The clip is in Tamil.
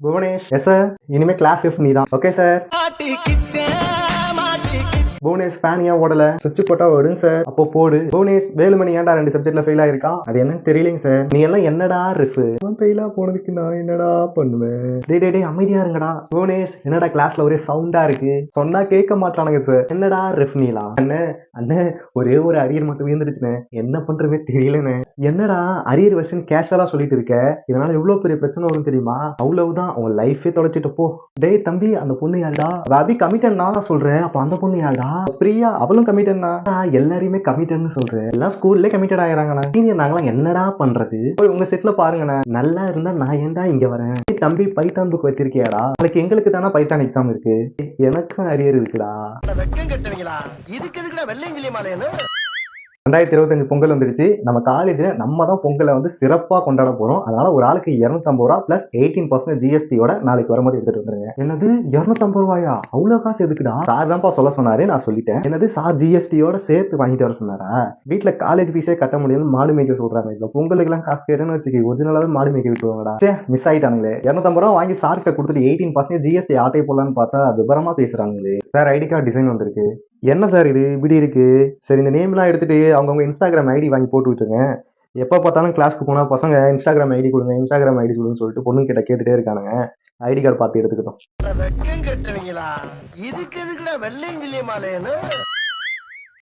புவனேஷ். Yes sir. இனிமே கிளாஸ் ஷிஃப்ட் நீதான். Okay sir. புவனேஷ் ஃபேன் ஏன் ஓடல? சுவிட்ச் போட்டா ஓடுங்க சார். அப்போ போடு. புவனேஷ் வேலுமணி ஏன்டா 2 சப்ஜெக்ட்ல ஃபெயில் ஆயிருக்கான்? அது என்னன்னு தெரியலங்க சார். நீ எல்லாம் என்னடா ரிஃப்? ஃபெயிலா போனதுக்கு நான் என்னடா பண்ணுவேன்? டேய் அமைதியா இருங்கடா. புவனேஷ் என்னடா கிளாஸ்ல ஒரே சவுண்டா இருக்கு? சொன்னா கேட்க மாட்டானுங்க சார். என்னடா ரிஃப் நீலாம்? அண்ணே ஒரே ஒரு அரியர் மட்டும் விழுந்துருச்சுனே, என்ன பண்றதுமே தெரியலண்ணே. என்னடா அரியர் வெர்ஷன் கேஷுவலா சொல்லிட்டு இருக்க? இதனால எவ்வளவு பெரிய பிரச்சனை வரும் தெரியுமா? அவ்வளவுதான், உன் லைஃபே தொலைச்சிட்டு போ. டேய் தம்பி, அந்த பொண்ணு யாருடா? அபி கமிட்டட் நான் சொல்றேன். அப்ப அந்த பொண்ணு யாருடா? பிரியா, அவளும் கமிட்டட்னா? எல்லாரையுமே கமிட்டட்னு சொல்றேன். எல்லாம் ஸ்கூல்ல கமிட்டட் ஆயிராங்கண்ணா. சீனியர் நாங்களாம் என்னடா பண்றது? போய் உங்க செட்ல பாருங்கண்ணா. நல்லா இருந்தா நான் ஏன்டா இங்க வரேன்? தம்பி பைத்தான் புக் வச்சிருக்கியாடா? நாளைக்கு எங்களுக்கு தானே பைத்தான் எக்ஸாம் இருக்கு. எனக்கும் அரியர் இருக்குடா. 2025 பொங்கல் வந்துருச்சு. நம்ம காலேஜ்ல நம்ம தான் பொங்கலை வந்து சிறப்பா கொண்டாட போறோம். அதனால ஒரு ஆளுக்கு 250 ரூபா பிளஸ் 18% ஜிஎஸ்டியோட நாளைக்கு வரும்போது எடுத்துட்டு வந்துருங்க. என்னது 250 ரூபாயா? அவ்வளவு காசு எதுக்குடா? சார் தான்ப்பா சொல்ல சொன்னாரு, நான் சொல்லிட்டேன். என்னது சார் ஜிஎஸ்டியோட சேர்த்து வாங்கிட்டு வர சொன்னாரா? வீட்டுல காலேஜ் ஃபீஸே கட்ட முடியும்னு மாடு மேய்க்க சொல்றாங்க. இப்ப பொங்கலுக்கு எல்லாம் காசு கேட்டேன்னு வச்சுக்கி ஒரிஜினலாவே மாடு மேய்க்க விட்டுருவாங்கடா. மிஸ் ஆயிட்டானுங்களே. 250 ரூபா வாங்கி சார்கிட்ட கொடுத்துட்டு 18% ஜிஎஸ்டி ஆட்டை போடலான்னு பார்த்தா விபரமா பேசுறாங்களே. சார் ஐடி கார்டு டிசைன் வந்திருக்கு. என்ன சார் இது இப்படி இருக்கு? சரி, இந்த நேம்லாம் எடுத்துட்டு அவங்கவுங்க இன்ஸ்டாகிராம் ஐடி வாங்கி போட்டு விட்டுருங்க. எப்போ பார்த்தாலும் கிளாஸ்க்கு போனால் பசங்க இன்ஸ்டாகிராம் ஐடி கொடுங்க, இன்ஸ்டாகிராம் ஐடி கொடுன்னு சொல்லிட்டு பொண்ணு கிட்ட கேட்டுட்டே இருக்கானுங்க. ஐடி கார்டு பார்த்து எடுத்துக்கிட்டோம்.